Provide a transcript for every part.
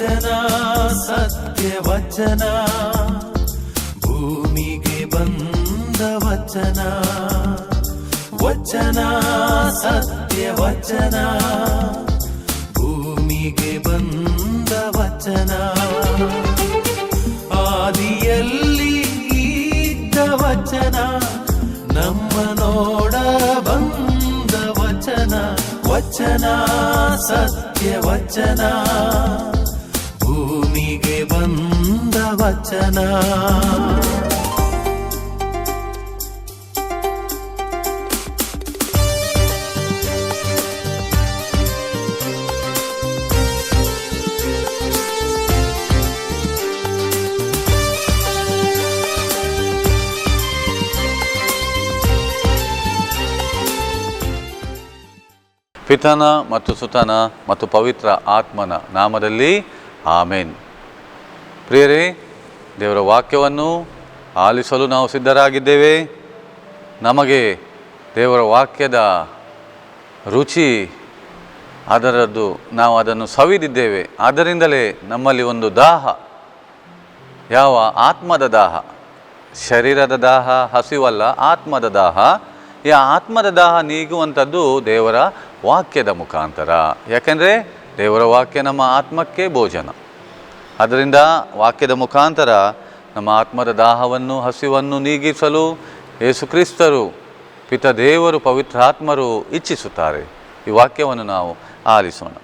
ವಚನ ಸತ್ಯ ವಚನ, ಭೂಮಿಗೆ ಬಂದ ವಚನ. ವಚನ ಸತ್ಯ ವಚನ, ಭೂಮಿಗೆ ಬಂದ ವಚನ. ಆದಿಯಲ್ಲಿ ಇದ್ದ ವಚನ, ನಮ್ಮ ನೋಡ ಬಂದ ವಚನ. ವಚನ ಸತ್ಯ ವಚನ, ಭೂಮಿಗೆ ಬಂದ ವಚನ. ಪಿತನ ಮತ್ತು ಸುತನ ಮತ್ತು ಪವಿತ್ರ ಆತ್ಮನ ನಾಮದಲ್ಲಿ ಆಮೇನ್. ಪ್ರಿಯರೇ, ದೇವರ ವಾಕ್ಯವನ್ನು ಆಲಿಸಲು ನಾವು ಸಿದ್ಧರಾಗಿದ್ದೇವೆ. ನಮಗೆ ದೇವರ ವಾಕ್ಯದ ರುಚಿ ಅದರದ್ದು, ನಾವು ಅದನ್ನು ಸವಿದಿದ್ದೇವೆ. ಆದ್ದರಿಂದಲೇ ನಮ್ಮಲ್ಲಿ ಒಂದು ದಾಹ, ಯಾವ ಆತ್ಮದ ದಾಹ, ಶರೀರದ ದಾಹ ಹಸಿವಲ್ಲ, ಆತ್ಮದ ದಾಹ. ಈ ಆತ್ಮದ ದಾಹ ನೀಗುವಂಥದ್ದು ದೇವರ ವಾಕ್ಯದ ಮುಖಾಂತರ. ಯಾಕೆಂದರೆ ದೇವರ ವಾಕ್ಯ ನಮ್ಮ ಆತ್ಮಕ್ಕೆ ಭೋಜನ. ಅದರಿಂದ ವಾಕ್ಯದ ಮುಖಾಂತರ ನಮ್ಮ ಆತ್ಮದ ದಾಹವನ್ನು ಹಸಿವನ್ನು ನೀಗಿಸಲು ಯೇಸು ಕ್ರಿಸ್ತರು, ಪಿತ ದೇವರು, ಪವಿತ್ರಾತ್ಮರು ಇಚ್ಛಿಸುತ್ತಾರೆ. ಈ ವಾಕ್ಯವನ್ನು ನಾವು ಆಲಿಸೋಣ.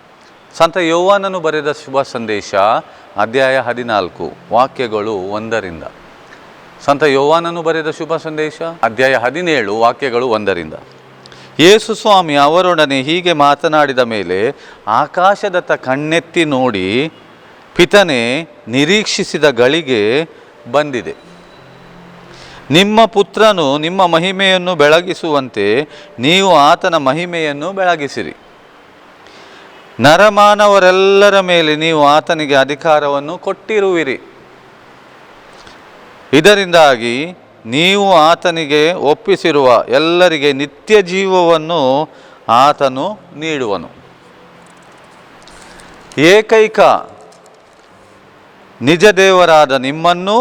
ಸಂತ ಯೋಹಾನನು ಬರೆದ ಶುಭ ಸಂದೇಶ ಅಧ್ಯಾಯ 14 ವಾಕ್ಯಗಳು 1ರಿಂದ. ಸಂತ ಯೋಹಾನನು ಬರೆದ ಶುಭ ಸಂದೇಶ ಅಧ್ಯಾಯ 17 ವಾಕ್ಯಗಳು 1ರಿಂದ. ಯೇಸು ಸ್ವಾಮಿ ಅವರೊಡನೆ ಹೀಗೆ ಮಾತನಾಡಿದ ಮೇಲೆ ಆಕಾಶದತ್ತ ಕಣ್ಣೆತ್ತಿ ನೋಡಿ, ಪಿತನೇ, ನಿರೀಕ್ಷಿಸಿದ ಗಳಿಗೆ ಬಂದಿದೆ. ನಿಮ್ಮ ಪುತ್ರನು ನಿಮ್ಮ ಮಹಿಮೆಯನ್ನು ಬೆಳಗಿಸುವಂತೆ ನೀವು ಆತನ ಮಹಿಮೆಯನ್ನು ಬೆಳಗಿಸಿರಿ. ನರಮಾನವರೆಲ್ಲರ ಮೇಲೆ ನೀವು ಆತನಿಗೆ ಅಧಿಕಾರವನ್ನು ಕೊಟ್ಟಿರುವಿರಿ. ಇದರಿಂದಾಗಿ ನೀವು ಆತನಿಗೆ ಒಪ್ಪಿಸಿರುವ ಎಲ್ಲರಿಗೆ ನಿತ್ಯ ಜೀವವನ್ನು ಆತನು ನೀಡುವನು. ಏಕೈಕ ನಿಜ ದೇವರಾದ ನಿಮ್ಮನ್ನು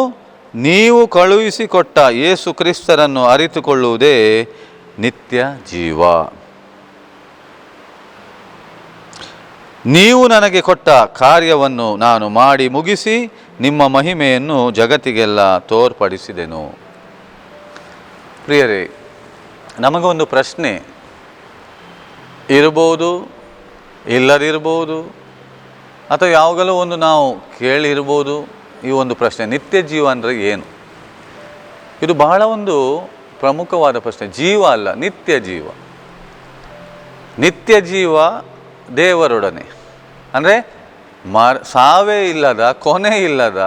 ನೀವು ಕಳುಹಿಸಿಕೊಟ್ಟ ಯೇಸು ಕ್ರಿಸ್ತರನ್ನು ಅರಿತುಕೊಳ್ಳುವುದೇ ನಿತ್ಯ ಜೀವ. ನೀವು ನನಗೆ ಕೊಟ್ಟ ಕಾರ್ಯವನ್ನು ನಾನು ಮಾಡಿ ಮುಗಿಸಿ ನಿಮ್ಮ ಮಹಿಮೆಯನ್ನು ಜಗತ್ತಿಗೆಲ್ಲ ತೋರ್ಪಡಿಸಿದೆನು. ಪ್ರಿಯರೇ, ನಮಗೊಂದು ಪ್ರಶ್ನೆ ಇರ್ಬೋದು, ಇಲ್ಲದಿರ್ಬೋದು, ಅಥವಾ ಯಾವಾಗಲೂ ಒಂದು ನಾವು ಕೇಳಿರ್ಬೋದು. ಈ ಒಂದು ಪ್ರಶ್ನೆ, ನಿತ್ಯ ಜೀವ ಅಂದರೆ ಏನು? ಇದು ಬಹಳ ಒಂದು ಪ್ರಮುಖವಾದ ಪ್ರಶ್ನೆ. ಜೀವ ಅಲ್ಲ, ನಿತ್ಯ ಜೀವ. ನಿತ್ಯ ಜೀವ ದೇವರೊಡನೆ, ಅಂದರೆ ಸಾವೇ ಇಲ್ಲದ, ಕೊನೆ ಇಲ್ಲದ,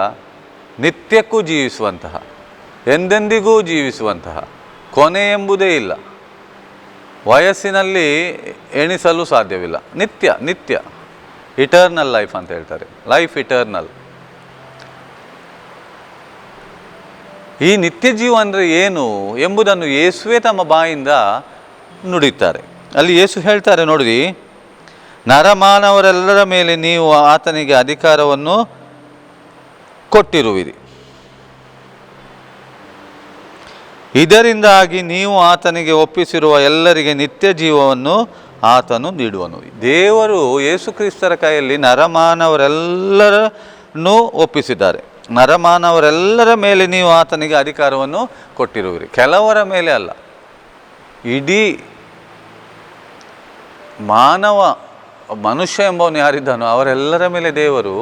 ನಿತ್ಯಕ್ಕೂ ಜೀವಿಸುವಂತಹ, ಎಂದೆಂದಿಗೂ ಜೀವಿಸುವಂತಹ, ಕೊನೆ ಎಂಬುದೇ ಇಲ್ಲ, ವಯಸ್ಸಿನಲ್ಲಿ ಎಣಿಸಲು ಸಾಧ್ಯವಿಲ್ಲ. ನಿತ್ಯ ನಿತ್ಯ, ಇಟರ್ನಲ್ ಲೈಫ್ ಅಂತ ಹೇಳ್ತಾರೆ, ಲೈಫ್ ಇಟರ್ನಲ್. ಈ ನಿತ್ಯ ಜೀವ ಅಂದರೆ ಏನು ಎಂಬುದನ್ನು ಯೇಸುವೇ ತಮ್ಮ ಬಾಯಿಂದ ನುಡಿತಾರೆ. ಅಲ್ಲಿ ಯೇಸು ಹೇಳ್ತಾರೆ ನೋಡಿರಿ, ನರಮಾನವರೆಲ್ಲರ ಮೇಲೆ ನೀವು ಆತನಿಗೆ ಅಧಿಕಾರವನ್ನು ಕೊಟ್ಟಿರುವಿರಿ. ಇದರಿಂದಾಗಿ ನೀವು ಆತನಿಗೆ ಒಪ್ಪಿಸಿರುವ ಎಲ್ಲರಿಗೆ ನಿತ್ಯ ಜೀವವನ್ನು ಆತನು ನೀಡುವನು. ದೇವರು ಯೇಸು ಕ್ರಿಸ್ತರ ಕೈಯಲ್ಲಿ ನರಮಾನವರೆಲ್ಲರನ್ನೂ ಒಪ್ಪಿಸಿದ್ದಾರೆ. ನರಮಾನವರೆಲ್ಲರ ಮೇಲೆ ನೀವು ಆತನಿಗೆ ಅಧಿಕಾರವನ್ನು ಕೊಟ್ಟಿರುವಿರಿ. ಕೆಲವರ ಮೇಲೆ ಅಲ್ಲ, ಇಡೀ ಮನುಷ್ಯ ಎಂಬವನು ಯಾರಿದ್ದಾನೋ ಅವರೆಲ್ಲರ ಮೇಲೆ ದೇವರು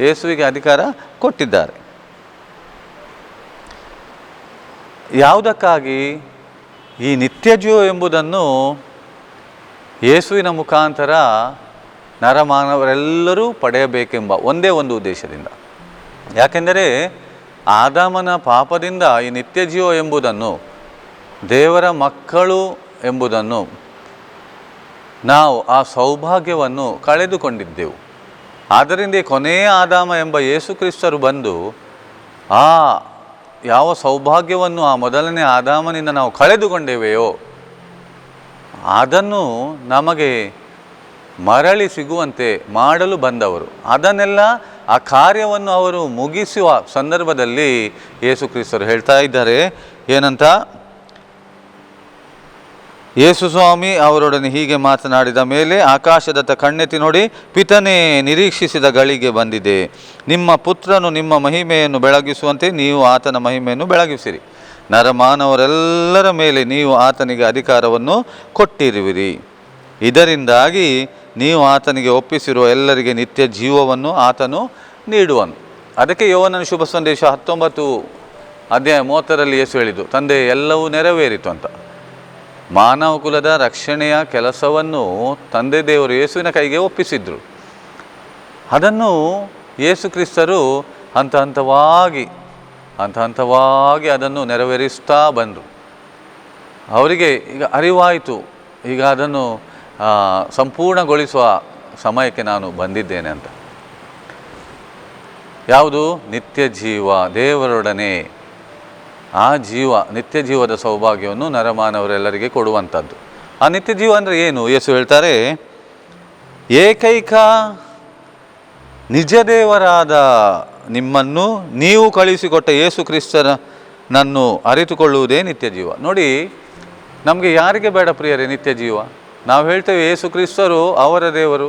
ಯೇಸುವಿಗೆ ಅಧಿಕಾರ ಕೊಟ್ಟಿದ್ದಾರೆ. ಯಾವುದಕ್ಕಾಗಿ? ಈ ನಿತ್ಯ ಜೀವ ಎಂಬುದನ್ನು ಯೇಸುವಿನ ಮುಖಾಂತರ ನರಮಾನವರೆಲ್ಲರೂ ಪಡೆಯಬೇಕೆಂಬ ಒಂದೇ ಒಂದು ಉದ್ದೇಶದಿಂದ. ಯಾಕೆಂದರೆ ಆದಾಮನ ಪಾಪದಿಂದ ಈ ನಿತ್ಯ ಜೀವ ಎಂಬುದನ್ನು, ದೇವರ ಮಕ್ಕಳು ಎಂಬುದನ್ನು, ನಾವು ಆ ಸೌಭಾಗ್ಯವನ್ನು ಕಳೆದುಕೊಂಡಿದ್ದೆವು. ಆದ್ದರಿಂದ ಕೊನೆಯ ಆದಾಮ ಎಂಬ ಯೇಸು ಕ್ರಿಸ್ತರು ಬಂದು ಆ ಯಾವ ಸೌಭಾಗ್ಯವನ್ನು ಆ ಮೊದಲನೇ ಆದಾಮನಿಂದ ನಾವು ಕಳೆದುಕೊಂಡೇವೆಯೋ ಅದನ್ನು ನಮಗೆ ಮರಳಿ ಸಿಗುವಂತೆ ಮಾಡಲು ಬಂದವರು. ಅದನ್ನೆಲ್ಲ ಆ ಕಾರ್ಯವನ್ನು ಅವರು ಮುಗಿಸುವ ಸಂದರ್ಭದಲ್ಲಿ ಯೇಸು ಕ್ರಿಸ್ತರು ಹೇಳ್ತಾ ಇದ್ದಾರೆ ಏನಂತ, ಯೇಸು ಸ್ವಾಮಿ ಅವರೊಡನೆ ಹೀಗೆ ಮಾತನಾಡಿದ ಮೇಲೆ ಆಕಾಶದತ್ತ ಕಣ್ಣೆತ್ತಿ ನೋಡಿ, ಪಿತನೇ, ನಿರೀಕ್ಷಿಸಿದ ಗಳಿಗೆ ಬಂದಿದೆ. ನಿಮ್ಮ ಪುತ್ರನು ನಿಮ್ಮ ಮಹಿಮೆಯನ್ನು ಬೆಳಗಿಸುವಂತೆ ನೀವು ಆತನ ಮಹಿಮೆಯನ್ನು ಬೆಳಗಿಸಿರಿ. ನರಮಾನವರೆಲ್ಲರ ಮೇಲೆ ನೀವು ಆತನಿಗೆ ಅಧಿಕಾರವನ್ನು ಕೊಟ್ಟಿರುವಿರಿ. ಇದರಿಂದಾಗಿ ನೀವು ಆತನಿಗೆ ಒಪ್ಪಿಸಿರುವ ಎಲ್ಲರಿಗೆ ನಿತ್ಯ ಜೀವವನ್ನು ಆತನು ನೀಡುವನು. ಅದಕ್ಕೆ ಯೋಹನನ ಶುಭ ಸಂದೇಶ 19:30 ಯೇಸು ಹೇಳಿದ್ದು, ತಂದೆ ಎಲ್ಲವೂ ನೆರವೇರಿತು ಅಂತ. ಮಾನವ ಕುಲದ ರಕ್ಷಣೆಯ ಕೆಲಸವನ್ನು ತಂದೆ ದೇವರು ಯೇಸುವಿನ ಕೈಗೆ ಒಪ್ಪಿಸಿದ್ರು. ಅದನ್ನು ಯೇಸು ಕ್ರಿಸ್ತರು ಹಂತ ಹಂತವಾಗಿ ಅದನ್ನು ನೆರವೇರಿಸ್ತಾ ಬಂದರು. ಅವರಿಗೆ ಈಗ ಅರಿವಾಯಿತು, ಈಗ ಅದನ್ನು ಸಂಪೂರ್ಣಗೊಳಿಸುವ ಸಮಯಕ್ಕೆ ನಾನು ಬಂದಿದ್ದೇನೆ ಅಂತ. ಯಾವುದು? ನಿತ್ಯ ಜೀವ, ದೇವರೊಡನೆ ಆ ಜೀವ, ನಿತ್ಯ ಜೀವದ ಸೌಭಾಗ್ಯವನ್ನು ನರಮಾನವರೆಲ್ಲರಿಗೆ ಕೊಡುವಂಥದ್ದು. ಆ ನಿತ್ಯ ಜೀವ ಅಂದರೆ ಏನು? ಯೇಸು ಹೇಳ್ತಾರೆ, ಏಕೈಕ ನಿಜ ದೇವರಾದ ನಿಮ್ಮನ್ನು ನೀವು ಕಳುಹಿಸಿಕೊಟ್ಟ ಯೇಸು ಕ್ರಿಸ್ತನನ್ನು ಅರಿತುಕೊಳ್ಳುವುದೇ ನಿತ್ಯ ಜೀವ. ನೋಡಿ, ನಮಗೆ ಯಾರಿಗೆ ಬೇಡ ಪ್ರಿಯರೇ ನಿತ್ಯ ಜೀವ? ನಾವು ಹೇಳ್ತೇವೆ ಯೇಸು ಕ್ರಿಸ್ತರು ಅವರ ದೇವರು,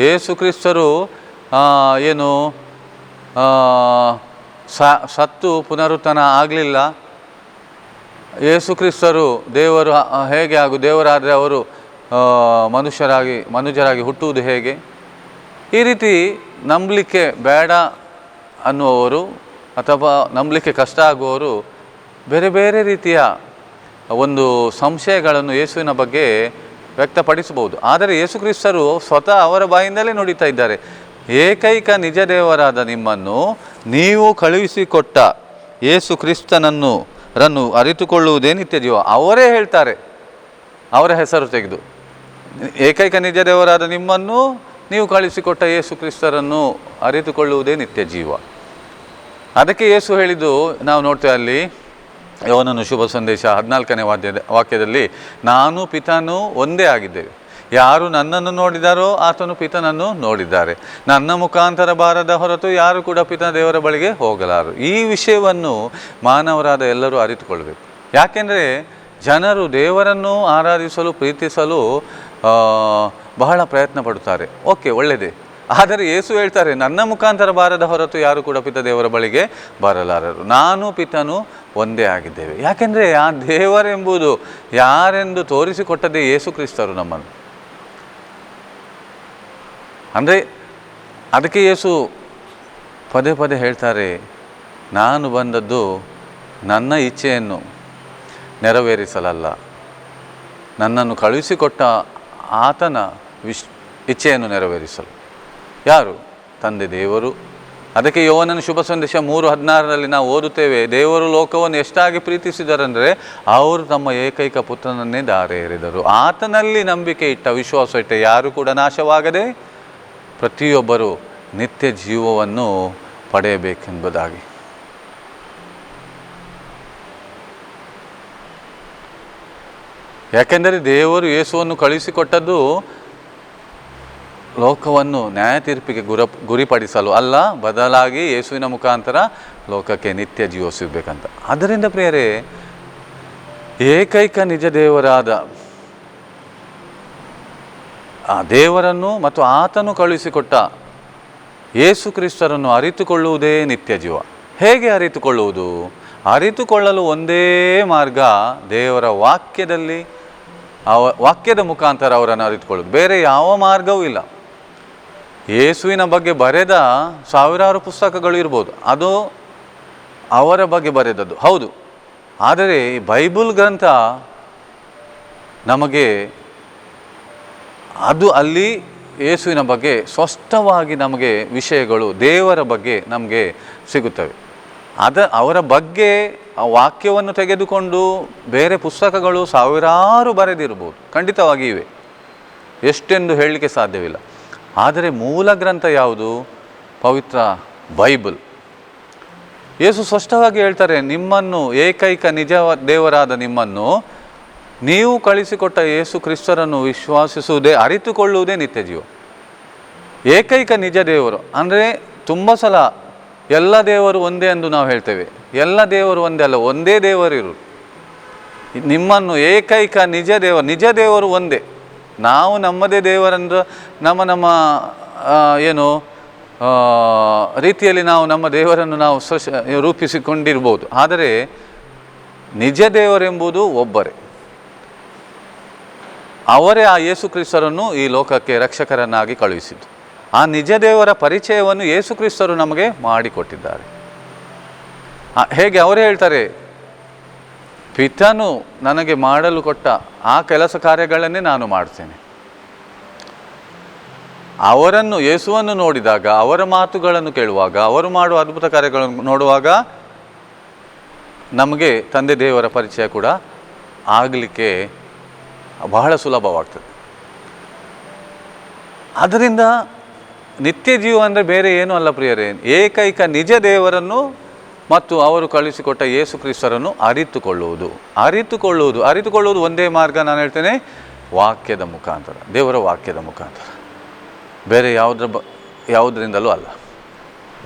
ಯೇಸು ಕ್ರಿಸ್ತರು ಏನು ಸತ್ತು ಪುನರುತ್ಥಾನ ಆಗಲಿಲ್ಲ, ಯೇಸು ಕ್ರಿಸ್ತರು ದೇವರು ಹೇಗೆ ದೇವರಾದರೆ ಅವರು ಮನುಜರಾಗಿ ಹುಟ್ಟುವುದು ಹೇಗೆ? ಈ ರೀತಿ ನಂಬಲಿಕ್ಕೆ ಬೇಡ ಅನ್ನುವವರು ಅಥವಾ ನಂಬಲಿಕ್ಕೆ ಕಷ್ಟ ಆಗುವವರು ಬೇರೆ ಬೇರೆ ರೀತಿಯ ಒಂದು ಸಂಶಯಗಳನ್ನು ಯೇಸುವಿನ ಬಗ್ಗೆ ವ್ಯಕ್ತಪಡಿಸಬಹುದು. ಆದರೆ ಯೇಸು ಕ್ರಿಸ್ತರು ಸ್ವತಃ ಅವರ ಬಾಯಿಂದಲೇ ನುಡಿತಾ ಇದ್ದಾರೆ, ಏಕೈಕ ನಿಜ ದೇವರಾದ ನಿಮ್ಮನ್ನು ನೀವು ಕಳುಹಿಸಿಕೊಟ್ಟ ಯೇಸು ಕ್ರಿಸ್ತನನ್ನು ಅರಿತುಕೊಳ್ಳುವುದೇ ನಿತ್ಯ ಜೀವ. ಅವರೇ ಹೇಳ್ತಾರೆ, ಅವರ ಹೆಸರು ತೆಗೆದು, ಏಕೈಕ ನಿಜ ದೇವರಾದ ನಿಮ್ಮನ್ನು ನೀವು ಕಳುಹಿಸಿಕೊಟ್ಟ ಯೇಸು ಕ್ರಿಸ್ತರನ್ನು ಅರಿತುಕೊಳ್ಳುವುದೇ ನಿತ್ಯ ಜೀವ. ಅದಕ್ಕೆ ಯೇಸು ಹೇಳಿದ್ದು ನಾವು ನೋಡ್ತೇವೆ ಅಲ್ಲಿ ಯೋಹನನ ಶುಭ ಸಂದೇಶ 14ನೇ ವಾಕ್ಯದಲ್ಲಿ, ನಾನು ಪಿತನೂ ಒಂದೇ ಆಗಿದ್ದೇವೆ. ಯಾರು ನನ್ನನ್ನು ನೋಡಿದಾರೋ ಆತನು ಪಿತನನ್ನು ನೋಡಿದ್ದಾರೆ. ನನ್ನ ಮುಖಾಂತರ ಬಾರದ ಹೊರತು ಯಾರು ಕೂಡ ಪಿತನ ದೇವರ ಬಳಿಗೆ ಹೋಗಲಾರರು. ಈ ವಿಷಯವನ್ನು ಮಾನವರಾದ ಎಲ್ಲರೂ ಅರಿತುಕೊಳ್ಬೇಕು. ಯಾಕೆಂದರೆ ಜನರು ದೇವರನ್ನು ಆರಾಧಿಸಲು ಪ್ರೀತಿಸಲು ಬಹಳ ಪ್ರಯತ್ನ ಪಡುತ್ತಾರೆ. ಓಕೆ, ಒಳ್ಳೆಯದೇ. ಆದರೆ ಯೇಸು ಹೇಳ್ತಾರೆ, ನನ್ನ ಮುಖಾಂತರ ಬಾರದ ಹೊರತು ಯಾರು ಕೂಡ ಪಿತ ದೇವರ ಬಳಿಗೆ ಬರಲಾರರು. ನಾನು ಪಿತನು ಒಂದೇ ಆಗಿದ್ದೇವೆ. ಯಾಕೆಂದರೆ ಆ ದೇವರೆಂಬುದು ಯಾರೆಂದು ತೋರಿಸಿಕೊಟ್ಟದೇ ಯೇಸು ಕ್ರಿಸ್ತರು ನಮ್ಮನ್ನು. ಅಂದರೆ ಅದಕ್ಕೆ ಯೇಸು ಪದೇ ಪದೇ ಹೇಳ್ತಾರೆ, ನಾನು ಬಂದದ್ದು ನನ್ನ ಇಚ್ಛೆಯನ್ನು ನೆರವೇರಿಸಲಲ್ಲ, ನನ್ನನ್ನು ಕಳುಹಿಸಿಕೊಟ್ಟ ಆತನ ಇಚ್ಛೆಯನ್ನು ನೆರವೇರಿಸಲು. ಯಾರು? ತಂದೆ ದೇವರು. ಅದಕ್ಕೆ ಯೋಹನನ ಶುಭ ಸಂದೇಶ 3:16 ನಾವು ಓದುತ್ತೇವೆ, ದೇವರು ಲೋಕವನ್ನು ಎಷ್ಟಾಗಿ ಪ್ರೀತಿಸಿದರೆಂದರೆ ಅವರು ತಮ್ಮ ಏಕೈಕ ಪುತ್ರನನ್ನೇ ಧಾರೆ ಎರೆದರು. ಆತನಲ್ಲಿ ನಂಬಿಕೆ ಇಟ್ಟ, ವಿಶ್ವಾಸ ಇಟ್ಟ ಯಾರು ಕೂಡ ನಾಶವಾಗದೆ ಪ್ರತಿಯೊಬ್ಬರು ನಿತ್ಯ ಜೀವವನ್ನು ಪಡೆಯಬೇಕೆಂಬುದಾಗಿ. ಯಾಕೆಂದರೆ ದೇವರು ಯೇಸುವನ್ನು ಕಳುಹಿಸಿಕೊಟ್ಟದ್ದು ಲೋಕವನ್ನು ನ್ಯಾಯ ತೀರ್ಪಿಗೆ ಗುರಿಪಡಿಸಲು ಅಲ್ಲ, ಬದಲಾಗಿ ಯೇಸುವಿನ ಮುಖಾಂತರ ಲೋಕಕ್ಕೆ ನಿತ್ಯ ಜೀವ ಸಿಗಬೇಕಂತ. ಆದ್ದರಿಂದ ಪ್ರಿಯರೇ, ಏಕೈಕ ನಿಜ ದೇವರಾದ ಆ ದೇವರನ್ನು ಮತ್ತು ಆತನು ಕಳುಹಿಸಿಕೊಟ್ಟ ಯೇಸು ಕ್ರಿಸ್ತರನ್ನು ಅರಿತುಕೊಳ್ಳುವುದೇ ನಿತ್ಯ ಜೀವ. ಹೇಗೆ ಅರಿತುಕೊಳ್ಳುವುದು? ಅರಿತುಕೊಳ್ಳಲು ಒಂದೇ ಮಾರ್ಗ, ದೇವರ ವಾಕ್ಯದಲ್ಲಿ ವಾಕ್ಯದ ಮುಖಾಂತರ ಅವರನ್ನು ಅರಿತುಕೊಳ್ಳುವುದು. ಬೇರೆ ಯಾವ ಮಾರ್ಗವೂ ಇಲ್ಲ. ಯೇಸುವಿನ ಬಗ್ಗೆ ಬರೆದ ಸಾವಿರಾರು ಪುಸ್ತಕಗಳು ಇರ್ಬೋದು, ಅದು ಅವರ ಬಗ್ಗೆ ಬರೆದದ್ದು ಹೌದು. ಆದರೆ ಈ ಬೈಬಲ್ ಗ್ರಂಥ ನಮಗೆ ಅದು ಅಲ್ಲಿ ಯೇಸುವಿನ ಬಗ್ಗೆ ಸ್ಪಷ್ಟವಾಗಿ ನಮಗೆ ವಿಷಯಗಳು ದೇವರ ಬಗ್ಗೆ ನಮಗೆ ಸಿಗುತ್ತವೆ. ಅವರ ಬಗ್ಗೆ ಆ ವಾಕ್ಯವನ್ನು ತೆಗೆದುಕೊಂಡು ಬೇರೆ ಪುಸ್ತಕಗಳು ಸಾವಿರಾರು ಬರೆದಿರ್ಬೋದು, ಖಂಡಿತವಾಗಿ ಇವೆ, ಎಷ್ಟೆಂದು ಹೇಳಲಿಕ್ಕೆ ಸಾಧ್ಯವಿಲ್ಲ. ಆದರೆ ಮೂಲ ಗ್ರಂಥ ಯಾವುದು? ಪವಿತ್ರ ಬೈಬಲ್. ಯೇಸು ಸ್ಪಷ್ಟವಾಗಿ ಹೇಳ್ತಾರೆ, ನಿಮ್ಮನ್ನು ಏಕೈಕ ನಿಜ ದೇವರಾದ ನಿಮ್ಮನ್ನು ನೀವು ಕಳಿಸಿಕೊಟ್ಟ ಯೇಸು ಕ್ರಿಸ್ತರನ್ನು ವಿಶ್ವಾಸಿಸುವುದೇ, ಅರಿತುಕೊಳ್ಳುವುದೇ ನಿತ್ಯ ಜೀವ. ಏಕೈಕ ನಿಜ ದೇವರು ಅಂದರೆ ತುಂಬ ಸಲ ಎಲ್ಲ ದೇವರು ಒಂದೇ ಎಂದು ನಾವು ಹೇಳ್ತೇವೆ. ಎಲ್ಲ ದೇವರು ಒಂದೇ ಅಲ್ಲ, ಒಂದೇ ದೇವರಿರು. ನಿಮ್ಮನ್ನು ಏಕೈಕ ನಿಜ ದೇವರು ಒಂದೇ. ನಾವು ನಮ್ಮದೇ ದೇವರೆಂದು ನಮ್ಮ ಏನು ರೀತಿಯಲ್ಲಿ ನಾವು ನಮ್ಮ ದೇವರನ್ನು ನಾವು ರೂಪಿಸಿಕೊಂಡಿರ್ಬೋದು. ಆದರೆ ನಿಜ ದೇವರೆಂಬುದು ಒಬ್ಬರೇ. ಅವರೇ ಆ ಯೇಸು ಕ್ರಿಸ್ತರನ್ನು ಈ ಲೋಕಕ್ಕೆ ರಕ್ಷಕರನ್ನಾಗಿ ಕಳುಹಿಸಿದ್ದು. ಆ ನಿಜ ದೇವರ ಪರಿಚಯವನ್ನು ಯೇಸು ಕ್ರಿಸ್ತರು ನಮಗೆ ಮಾಡಿಕೊಟ್ಟಿದ್ದಾರೆ. ಹೇಗೆ ಅವರೇ ಹೇಳ್ತಾರೆ, ಪಿತನು ನನಗೆ ಮಾಡಲು ಕೊಟ್ಟ ಆ ಕೆಲಸ ಕಾರ್ಯಗಳನ್ನೇ ನಾನು ಮಾಡ್ತೇನೆ. ಅವರನ್ನು, ಯೇಸುವನ್ನು ನೋಡಿದಾಗ, ಅವರ ಮಾತುಗಳನ್ನು ಕೇಳುವಾಗ, ಅವರು ಮಾಡುವ ಅದ್ಭುತ ಕಾರ್ಯಗಳನ್ನು ನೋಡುವಾಗ ನಮಗೆ ತಂದೆ ದೇವರ ಪರಿಚಯ ಕೂಡ ಆಗಲಿಕ್ಕೆ ಬಹಳ ಸುಲಭವಾಗ್ತದೆ. ಅದರಿಂದ ನಿತ್ಯ ಜೀವ ಅಂದರೆ ಬೇರೆ ಏನೂ ಅಲ್ಲ ಪ್ರಿಯರೇ, ಏಕೈಕ ನಿಜ ದೇವರನ್ನು ಮತ್ತು ಅವರು ಕಳಿಸಿಕೊಟ್ಟ ಯೇಸು ಕ್ರಿಸ್ತರನ್ನು ಅರಿತುಕೊಳ್ಳುವುದು ಒಂದೇ ಮಾರ್ಗ. ನಾನು ಹೇಳ್ತೇನೆ, ವಾಕ್ಯದ ಮುಖಾಂತರ, ದೇವರ ವಾಕ್ಯದ ಮುಖಾಂತರ, ಬೇರೆ ಯಾವುದರಿಂದಲೂ ಅಲ್ಲ.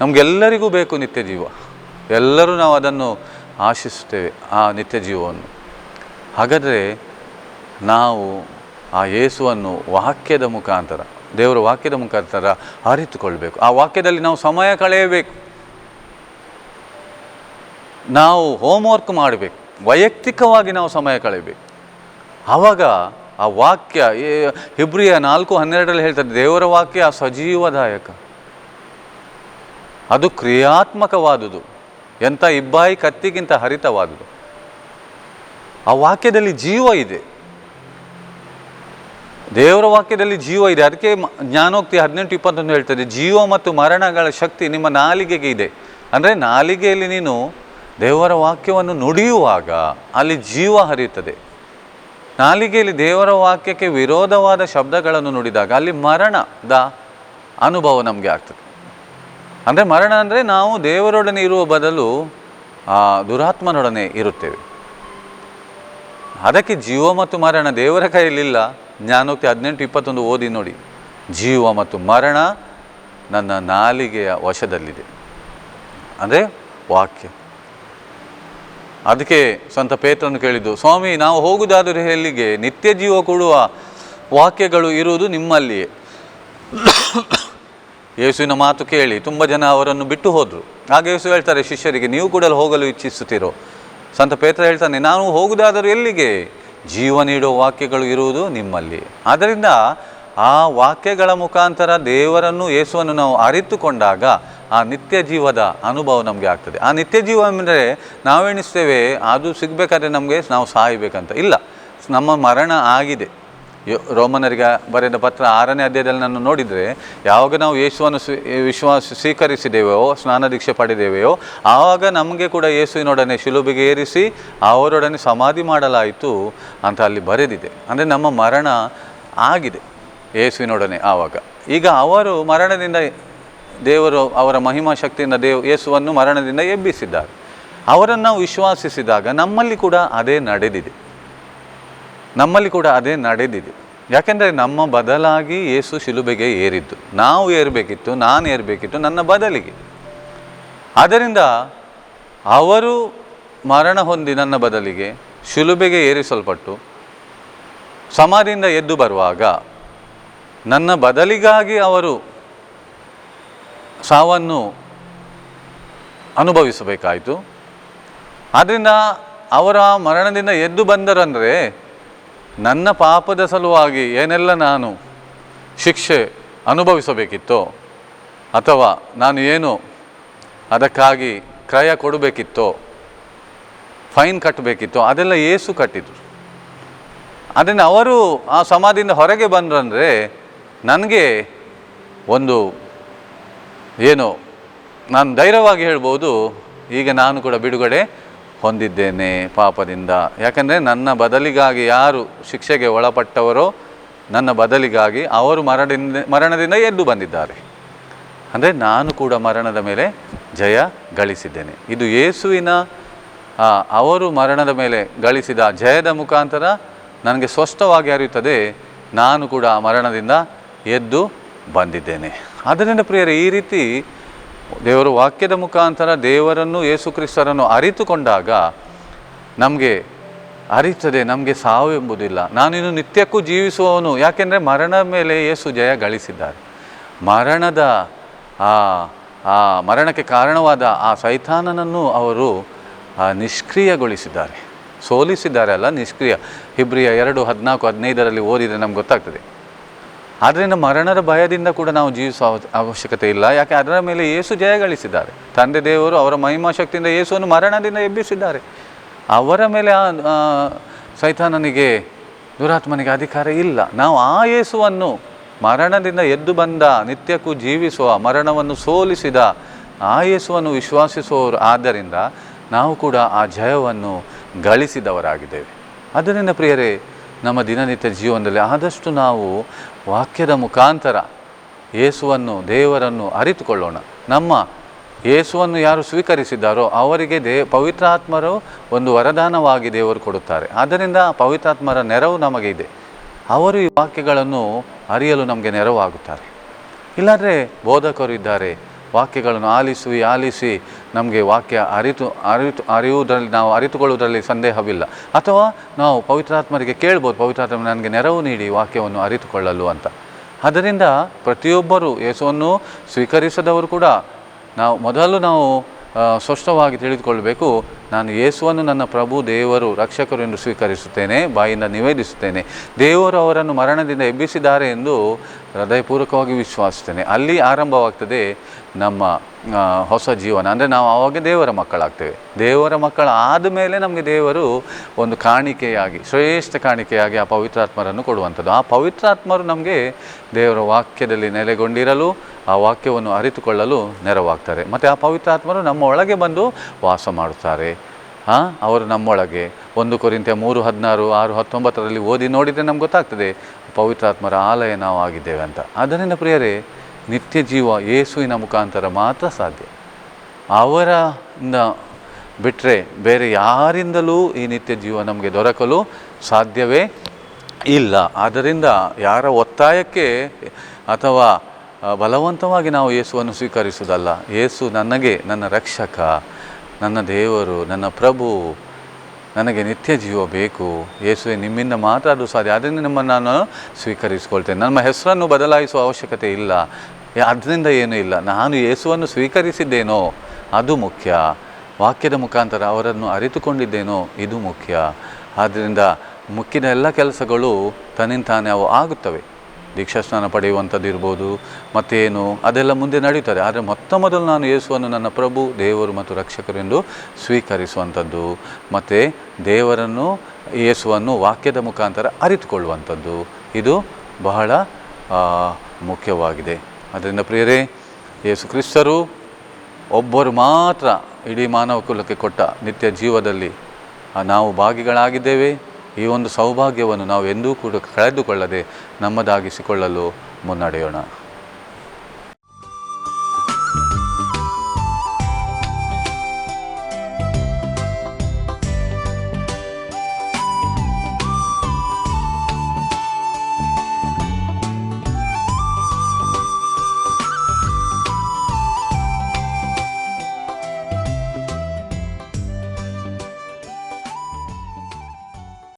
ನಮಗೆಲ್ಲರಿಗೂ ಬೇಕು ನಿತ್ಯ ಜೀವ. ಎಲ್ಲರೂ ನಾವು ಅದನ್ನು ಆಶಿಸುತ್ತೇವೆ, ಆ ನಿತ್ಯ ಜೀವವನ್ನು. ಹಾಗಾದರೆ ನಾವು ಆ ಯೇಸುವನ್ನು ವಾಕ್ಯದ ಮುಖಾಂತರ, ದೇವರ ವಾಕ್ಯದ ಮುಖಾಂತರ ಅರಿತುಕೊಳ್ಬೇಕು. ಆ ವಾಕ್ಯದಲ್ಲಿ ನಾವು ಸಮಯ ಕಳೆಯಬೇಕು. ನಾವು ಹೋಮ್ವರ್ಕ್ ಮಾಡಬೇಕು, ವೈಯಕ್ತಿಕವಾಗಿ ನಾವು ಸಮಯ ಕಳೆಯಬೇಕು. ಆವಾಗ ಆ ವಾಕ್ಯ, ಇಬ್ರಿಯ 4:12 ಹೇಳ್ತಾರೆ, ದೇವರ ವಾಕ್ಯ ಸಜೀವದಾಯಕ, ಅದು ಕ್ರಿಯಾತ್ಮಕವಾದುದು, ಎಂಥ ಇಬ್ಬಾಯಿ ಕತ್ತಿಗಿಂತ ಹರಿತವಾದುದು. ಆ ವಾಕ್ಯದಲ್ಲಿ ಜೀವ ಇದೆ, ದೇವರ ವಾಕ್ಯದಲ್ಲಿ ಜೀವ ಇದೆ. ಅದಕ್ಕೆ ಜ್ಞಾನೋಕ್ತಿ 18:21 ಹೇಳ್ತದೆ, ಜೀವ ಮತ್ತು ಮರಣಗಳ ಶಕ್ತಿ ನಿಮ್ಮ ನಾಲಿಗೆಗೆ ಇದೆ. ಅಂದರೆ ನಾಲಿಗೆಯಲ್ಲಿ ನೀನು ದೇವರ ವಾಕ್ಯವನ್ನು ನುಡಿಯುವಾಗ ಅಲ್ಲಿ ಜೀವ ಹರಿಯುತ್ತದೆ. ನಾಲಿಗೆಯಲ್ಲಿ ದೇವರ ವಾಕ್ಯಕ್ಕೆ ವಿರೋಧವಾದ ಶಬ್ದಗಳನ್ನು ನುಡಿದಾಗ ಅಲ್ಲಿ ಮರಣದ ಅನುಭವ ನಮಗೆ ಆಗ್ತದೆ. ಅಂದರೆ ಮರಣ ಅಂದರೆ ನಾವು ದೇವರೊಡನೆ ಇರುವ ಬದಲು ದುರಾತ್ಮನೊಡನೆ ಇರುತ್ತೇವೆ. ಅದಕ್ಕೆ ಜೀವ ಮತ್ತು ಮರಣ ದೇವರ ಕೈಯಲ್ಲಿಲ್ಲ. ಜ್ಞಾನೋಕ್ತಿ 18:21 ಓದಿ ನೋಡಿ. ಜೀವ ಮತ್ತು ಮರಣ ನನ್ನ ನಾಲಿಗೆಯ ವಶದಲ್ಲಿದೆ, ಅಂದರೆ ವಾಕ್ಯ. ಅದಕ್ಕೆ ಸಂತ ಪೇತ್ರನು ಕೇಳಿದ್ದು, ಸ್ವಾಮಿ, ನಾವು ಹೋಗುವುದಾದರೆ ಎಲ್ಲಿಗೆ? ನಿತ್ಯ ಜೀವ ಕೊಡುವ ವಾಕ್ಯಗಳು ಇರುವುದು ನಿಮ್ಮಲ್ಲಿಯೇ. ಯೇಸುವಿನ ಮಾತು ಕೇಳಿ ತುಂಬ ಜನ ಅವರನ್ನು ಬಿಟ್ಟು ಹೋದರು. ಆಗ ಯೇಸು ಹೇಳ್ತಾರೆ ಶಿಷ್ಯರಿಗೆ, ನೀವು ಕೂಡ ಹೋಗಲು ಇಚ್ಛಿಸುತ್ತೀರೋ? ಸಂತ ಪೇತ್ರ ಹೇಳ್ತಾನೆ, ನಾನು ಹೋಗುವುದಾದರೂ ಎಲ್ಲಿಗೆ? ಜೀವ ನೀಡುವ ವಾಕ್ಯಗಳು ಇರುವುದು ನಿಮ್ಮಲ್ಲಿ. ಆದ್ದರಿಂದ ಆ ವಾಕ್ಯಗಳ ಮುಖಾಂತರ ದೇವರನ್ನು, ಯೇಸುವನ್ನು ನಾವು ಅರಿತುಕೊಂಡಾಗ ಆ ನಿತ್ಯ ಜೀವದ ಅನುಭವ ನಮಗೆ ಆಗ್ತದೆ. ಆ ನಿತ್ಯ ಜೀವ ಅಂದರೆ ನಾವೆಣಿಸ್ತೇವೆ ಅದು ಸಿಗಬೇಕಾದ್ರೆ ನಮಗೆ ನಾವು ಸಾಯಬೇಕಂತ. ಇಲ್ಲ, ನಮ್ಮ ಮರಣ ಆಗಿದೆ. ರೋಮನರಿಗೆ ಬರೆದ ಪತ್ರ 6ನೇ ಅಧ್ಯಾಯದಲ್ಲಿ ನಾನು ನೋಡಿದರೆ, ಯಾವಾಗ ನಾವು ಯೇಸುವನ್ನು ಸ್ವೀಕರಿಸಿದ್ದೇವೆಯೋ, ಸ್ನಾನ ದೀಕ್ಷೆ ಪಡೆದೇವೆಯೋ, ಆವಾಗ ನಮಗೆ ಕೂಡ ಯೇಸುವಿನೊಡನೆ ಶಿಲುಬೆಗೆ ಏರಿಸಿ ಅವರೊಡನೆ ಸಮಾಧಿ ಮಾಡಲಾಯಿತು ಅಂತ ಅಲ್ಲಿ ಬರೆದಿದೆ. ಅಂದರೆ ನಮ್ಮ ಮರಣ ಆಗಿದೆ ಯೇಸುವಿನೊಡನೆ ಆವಾಗ. ಈಗ ಅವರು ಮರಣದಿಂದ, ದೇವರು ಅವರ ಮಹಿಮಾ ಶಕ್ತಿಯಿಂದ ಯೇಸುವನ್ನು ಮರಣದಿಂದ ಎಬ್ಬಿಸಿದ್ದಾರೆ. ಅವರನ್ನು ನಾವು ವಿಶ್ವಾಸಿಸಿದಾಗ ನಮ್ಮಲ್ಲಿ ಕೂಡ ಅದೇ ನಡೆದಿದೆ. ಯಾಕೆಂದರೆ ನಮ್ಮ ಬದಲಾಗಿ ಯೇಸು ಶಿಲುಬೆಗೆ ಏರಿದ್ದು. ನಾವು ಏರಬೇಕಿತ್ತು, ನಾನು ಏರಬೇಕಿತ್ತು ನನ್ನ ಬದಲಿಗೆ. ಆದ್ದರಿಂದ ಅವರು ಮರಣ ಹೊಂದಿ ನನ್ನ ಬದಲಿಗೆ ಶಿಲುಬೆಗೆ ಏರಿಸಲ್ಪಟ್ಟು ಸಮಾಧಿಯಿಂದ ಎದ್ದು ಬರುವಾಗ ನನ್ನ ಬದಲಿಗಾಗಿ ಅವರು ಸಾವನ್ನು ಅನುಭವಿಸಬೇಕಾಯಿತು. ಆದ್ದರಿಂದ ಅವರ ಮರಣದಿಂದ ಎದ್ದು ಬಂದರಂದರೆ ನನ್ನ ಪಾಪದ ಸಲುವಾಗಿ ಏನೆಲ್ಲ ನಾನು ಶಿಕ್ಷೆ ಅನುಭವಿಸಬೇಕಿತ್ತೋ, ಅಥವಾ ನಾನು ಏನು ಅದಕ್ಕಾಗಿ ಕ್ರಯ ಕೊಡಬೇಕಿತ್ತೋ, ಫೈನ್ ಕಟ್ಟಬೇಕಿತ್ತೋ, ಅದೆಲ್ಲ ಯೇಸು ಕಟ್ಟಿದ್ರು. ಅದನ್ನು ಅವರು ಆ ಸಮಾಧಿಯಿಂದ ಹೊರಗೆ ಬಂದ್ರಂದರೆ ನನಗೆ ಒಂದು ಏನು, ನಾನು ಧೈರ್ಯವಾಗಿ ಹೇಳ್ಬೋದು, ಈಗ ನಾನು ಕೂಡ ಬಿಡುಗಡೆ ಹೊಂದಿದ್ದೇನೆ ಪಾಪದಿಂದ. ಯಾಕಂದರೆ ನನ್ನ ಬದಲಿಗಾಗಿ ಯಾರು ಶಿಕ್ಷೆಗೆ ಒಳಪಟ್ಟವರೋ ನನ್ನ ಬದಲಿಗಾಗಿ ಅವರು ಮರಣದಿಂದ ಎದ್ದು ಬಂದಿದ್ದಾರೆ. ಅಂದರೆ ನಾನು ಕೂಡ ಮರಣದ ಮೇಲೆ ಜಯ ಗಳಿಸಿದ್ದೇನೆ. ಇದು ಯೇಸುವಿನ ಅವರು ಮರಣದ ಮೇಲೆ ಗಳಿಸಿದ ಜಯದ ಮುಖಾಂತರ ನನಗೆ ಸ್ಪಷ್ಟವಾಗಿ ಅರಿಯುತ್ತದೆ, ನಾನು ಕೂಡ ಮರಣದಿಂದ ಎದ್ದು ಬಂದಿದ್ದೇನೆ. ಆದ್ದರಿಂದ ಪ್ರಿಯರೇ, ಈ ರೀತಿ ದೇವರ ವಾಕ್ಯದ ಮುಖಾಂತರ ದೇವರನ್ನು ಯೇಸು ಕ್ರಿಸ್ತರನ್ನು ಅರಿತುಕೊಂಡಾಗ ನಮಗೆ ಅರಿತದೆ ನಮಗೆ ಸಾವು ಎಂಬುದಿಲ್ಲ. ನಾನಿನ್ನು ನಿತ್ಯಕ್ಕೂ ಜೀವಿಸುವವನು, ಯಾಕೆಂದರೆ ಮರಣದ ಮೇಲೆ ಯೇಸು ಜಯ ಗಳಿಸಿದ್ದಾರೆ. ಮರಣದ ಆ ಮರಣಕ್ಕೆ ಕಾರಣವಾದ ಆ ಸೈತಾನನನ್ನು ಅವರು ನಿಷ್ಕ್ರಿಯಗೊಳಿಸಿದ್ದಾರೆ, ಸೋಲಿಸಿದ್ದಾರೆ, ಅಲ್ಲ ನಿಷ್ಕ್ರಿಯ. ಇಬ್ರಿಯ 2:14-15 ಓದಿದರೆ ನಮ್ಗೆ ಗೊತ್ತಾಗ್ತದೆ. ಆದ್ದರಿಂದ ಮರಣದ ಭಯದಿಂದ ಕೂಡ ನಾವು ಜೀವಿಸುವ ಅವಶ್ಯಕತೆ ಇಲ್ಲ, ಯಾಕೆ ಅದರ ಮೇಲೆ ಯೇಸು ಜಯ ಗಳಿಸಿದ್ದಾರೆ. ತಂದೆ ದೇವರು ಅವರ ಮಹಿಮಾ ಶಕ್ತಿಯಿಂದ ಯೇಸುವನ್ನು ಮರಣದಿಂದ ಎಬ್ಬಿಸಿದ್ದಾರೆ. ಅವರ ಮೇಲೆ ಸೈತಾನನಿಗೆ, ದುರಾತ್ಮನಿಗೆ ಅಧಿಕಾರ ಇಲ್ಲ. ನಾವು ಆ ಯೇಸುವನ್ನು, ಮರಣದಿಂದ ಎದ್ದು ಬಂದ, ನಿತ್ಯಕ್ಕೂ ಜೀವಿಸುವ, ಮರಣವನ್ನು ಸೋಲಿಸಿದ ಆ ಯೇಸುವನ್ನು ವಿಶ್ವಾಸಿಸುವವರು ಆದ್ದರಿಂದ ನಾವು ಕೂಡ ಆ ಜಯವನ್ನು ಗಳಿಸಿದವರಾಗಿದ್ದೇವೆ. ಆದ್ದರಿಂದ ಪ್ರಿಯರೇ, ನಮ್ಮ ದಿನನಿತ್ಯ ಜೀವನದಲ್ಲಿ ಆದಷ್ಟು ನಾವು ವಾಕ್ಯದ ಮುಖಾಂತರ ಯೇಸುವನ್ನು, ದೇವರನ್ನು ಅರಿತುಕೊಳ್ಳೋಣ. ನಮ್ಮ ಯೇಸುವನ್ನು ಯಾರು ಸ್ವೀಕರಿಸಿದ್ದಾರೋ ಅವರಿಗೆ ಪವಿತ್ರಾತ್ಮರು ಒಂದು ವರದಾನವಾಗಿ ದೇವರು ಕೊಡುತ್ತಾರೆ. ಆದ್ದರಿಂದ ಪವಿತ್ರಾತ್ಮರ ನೆರವು ನಮಗೆ ಇದೆ. ಅವರು ಈ ವಾಕ್ಯಗಳನ್ನು ಅರಿಯಲು ನಮಗೆ ನೆರವಾಗುತ್ತಾರೆ. ಇಲ್ಲಾಂದರೆ ಬೋಧಕರು ಇದ್ದಾರೆ, ವಾಕ್ಯಗಳನ್ನು ಆಲಿಸಿ ನಮಗೆ ವಾಕ್ಯ ಅರಿಯುವುದರಲ್ಲಿ, ನಾವು ಅರಿತುಕೊಳ್ಳುವುದರಲ್ಲಿ ಸಂದೇಹವಿಲ್ಲ. ಅಥವಾ ನಾವು ಪವಿತ್ರಾತ್ಮರಿಗೆ ಕೇಳ್ಬೋದು, ಪವಿತ್ರಾತ್ಮ ನನಗೆ ನೆರವು ನೀಡಿ ವಾಕ್ಯವನ್ನು ಅರಿತುಕೊಳ್ಳಲು ಅಂತ. ಆದ್ದರಿಂದ ಪ್ರತಿಯೊಬ್ಬರು ಯೇಸುವನ್ನು ಸ್ವೀಕರಿಸದವರು ಕೂಡ ನಾವು ಸ್ಪಷ್ಟವಾಗಿ ತಿಳಿದುಕೊಳ್ಳಬೇಕು, ನಾನು ಯೇಸುವನ್ನು ನನ್ನ ಪ್ರಭು, ದೇವರು, ರಕ್ಷಕರು ಎಂದು ಸ್ವೀಕರಿಸುತ್ತೇನೆ, ಬಾಯಿಂದ ನಿವೇದಿಸುತ್ತೇನೆ. ದೇವರು ಅವರನ್ನು ಮರಣದಿಂದ ಎಬ್ಬಿಸಿದ್ದಾರೆ ಎಂದು ಹೃದಯಪೂರ್ವಕವಾಗಿ ವಿಶ್ವಾಸಿಸ್ತೇನೆ. ಅಲ್ಲಿ ಆರಂಭವಾಗ್ತದೆ ನಮ್ಮ ಹೊಸ ಜೀವನ. ಅಂದರೆ ನಾವು ಆವಾಗ ದೇವರ ಮಕ್ಕಳಾಗ್ತೇವೆ. ದೇವರ ಮಕ್ಕಳ ಆದಮೇಲೆ ನಮಗೆ ದೇವರು ಒಂದು ಕಾಣಿಕೆಯಾಗಿ, ಶ್ರೇಷ್ಠ ಕಾಣಿಕೆಯಾಗಿ ಆ ಪವಿತ್ರಾತ್ಮರನ್ನು ಕೊಡುವಂಥದ್ದು. ಆ ಪವಿತ್ರಾತ್ಮರು ನಮಗೆ ದೇವರ ವಾಕ್ಯದಲ್ಲಿ ನೆಲೆಗೊಂಡಿರಲು, ಆ ವಾಕ್ಯವನ್ನು ಅರಿತುಕೊಳ್ಳಲು ನೆರವಾಗ್ತಾರೆ. ಮತ್ತು ಆ ಪವಿತ್ರಾತ್ಮರು ನಮ್ಮ ಒಳಗೆ ಬಂದು ವಾಸ ಮಾಡುತ್ತಾರೆ. ಅವರು ನಮ್ಮೊಳಗೆ 1 ಕೊರಿಂಥ್ಯ 3:16, 6:19 ಓದಿ ನೋಡಿದರೆ ನಮ್ಗೆ ಗೊತ್ತಾಗ್ತದೆ ಪವಿತ್ರಾತ್ಮರ ಆಲಯ ನಾವು ಆಗಿದ್ದೇವೆ ಅಂತ. ಆದ್ದರಿಂದ ಪ್ರಿಯರೇ, ನಿತ್ಯ ಜೀವ ಯೇಸುವಿನ ಮುಖಾಂತರ ಮಾತ್ರ ಸಾಧ್ಯ. ಅವರಿಂದ ಬಿಟ್ಟರೆ ಬೇರೆ ಯಾರಿಂದಲೂ ಈ ನಿತ್ಯ ಜೀವ ನಮಗೆ ದೊರಕಲು ಸಾಧ್ಯವೇ ಇಲ್ಲ. ಆದ್ದರಿಂದ ಯಾರ ಒತ್ತಾಯಕ್ಕೆ ಅಥವಾ ಬಲವಂತವಾಗಿ ನಾವು ಯೇಸುವನ್ನು ಸ್ವೀಕರಿಸುವುದಲ್ಲ. ಯೇಸು ನನಗೆ ನನ್ನ ರಕ್ಷಕ, ನನ್ನ ದೇವರು, ನನ್ನ ಪ್ರಭು, ನನಗೆ ನಿತ್ಯ ಜೀವ ಬೇಕು, ಯೇಸುವೆ ನಿಮ್ಮಿಂದ ಮಾತ್ರ ಅದು ಸಾಧ್ಯ, ಅದರಿಂದ ನಿಮ್ಮನ್ನು ನಾನು ಸ್ವೀಕರಿಸಿಕೊಳ್ತೇನೆ. ನಮ್ಮ ಹೆಸರನ್ನು ಬದಲಾಯಿಸುವ ಅವಶ್ಯಕತೆ ಇಲ್ಲ, ಅದರಿಂದ ಏನೂ ಇಲ್ಲ. ನಾನು ಯೇಸುವನ್ನು ಸ್ವೀಕರಿಸಿದ್ದೇನೋ ಅದು ಮುಖ್ಯ. ವಾಕ್ಯದ ಮುಖಾಂತರ ಅವರನ್ನು ಅರಿತುಕೊಂಡಿದ್ದೇನೋ ಇದು ಮುಖ್ಯ. ಆದ್ದರಿಂದ ಮುಖ್ಯದ ಎಲ್ಲ ಕೆಲಸಗಳು ತನ್ನಿಂತಾನೇ ಅವು ಆಗುತ್ತವೆ. ದೀಕ್ಷಾಸ್ನಾನ ಪಡೆಯುವಂಥದ್ದು ಇರ್ಬೋದು, ಮತ್ತೇನು ಅದೆಲ್ಲ ಮುಂದೆ ನಡೀತದೆ. ಆದರೆ ಮೊದಲು ನಾನು ಯೇಸುವನ್ನು ನನ್ನ ಪ್ರಭು, ದೇವರು ಮತ್ತು ರಕ್ಷಕರು ಎಂದು ಸ್ವೀಕರಿಸುವಂಥದ್ದು, ಮತ್ತು ದೇವರನ್ನು, ಯೇಸುವನ್ನು ವಾಕ್ಯದ ಮುಖಾಂತರ ಅರಿತುಕೊಳ್ಳುವಂಥದ್ದು, ಇದು ಬಹಳ ಮುಖ್ಯವಾಗಿದೆ. ಅದರಿಂದ ಪ್ರಿಯರೇ, ಯೇಸು ಕ್ರಿಸ್ತರು ಒಬ್ಬರು ಮಾತ್ರ ಇಡೀ ಮಾನವ ಕುಲಕ್ಕೆ ಕೊಟ್ಟ ನಿತ್ಯ ಜೀವದಲ್ಲಿ ನಾವು ಭಾಗಿಗಳಾಗಿದ್ದೇವೆ. ಈ ಒಂದು ಸೌಭಾಗ್ಯವನ್ನು ನಾವು ಎಂದೂ ಕೂಡ ಕಳೆದುಕೊಳ್ಳದೆ ನಮ್ಮದಾಗಿಸಿಕೊಳ್ಳಲು ಮುನ್ನಡೆಯೋಣ.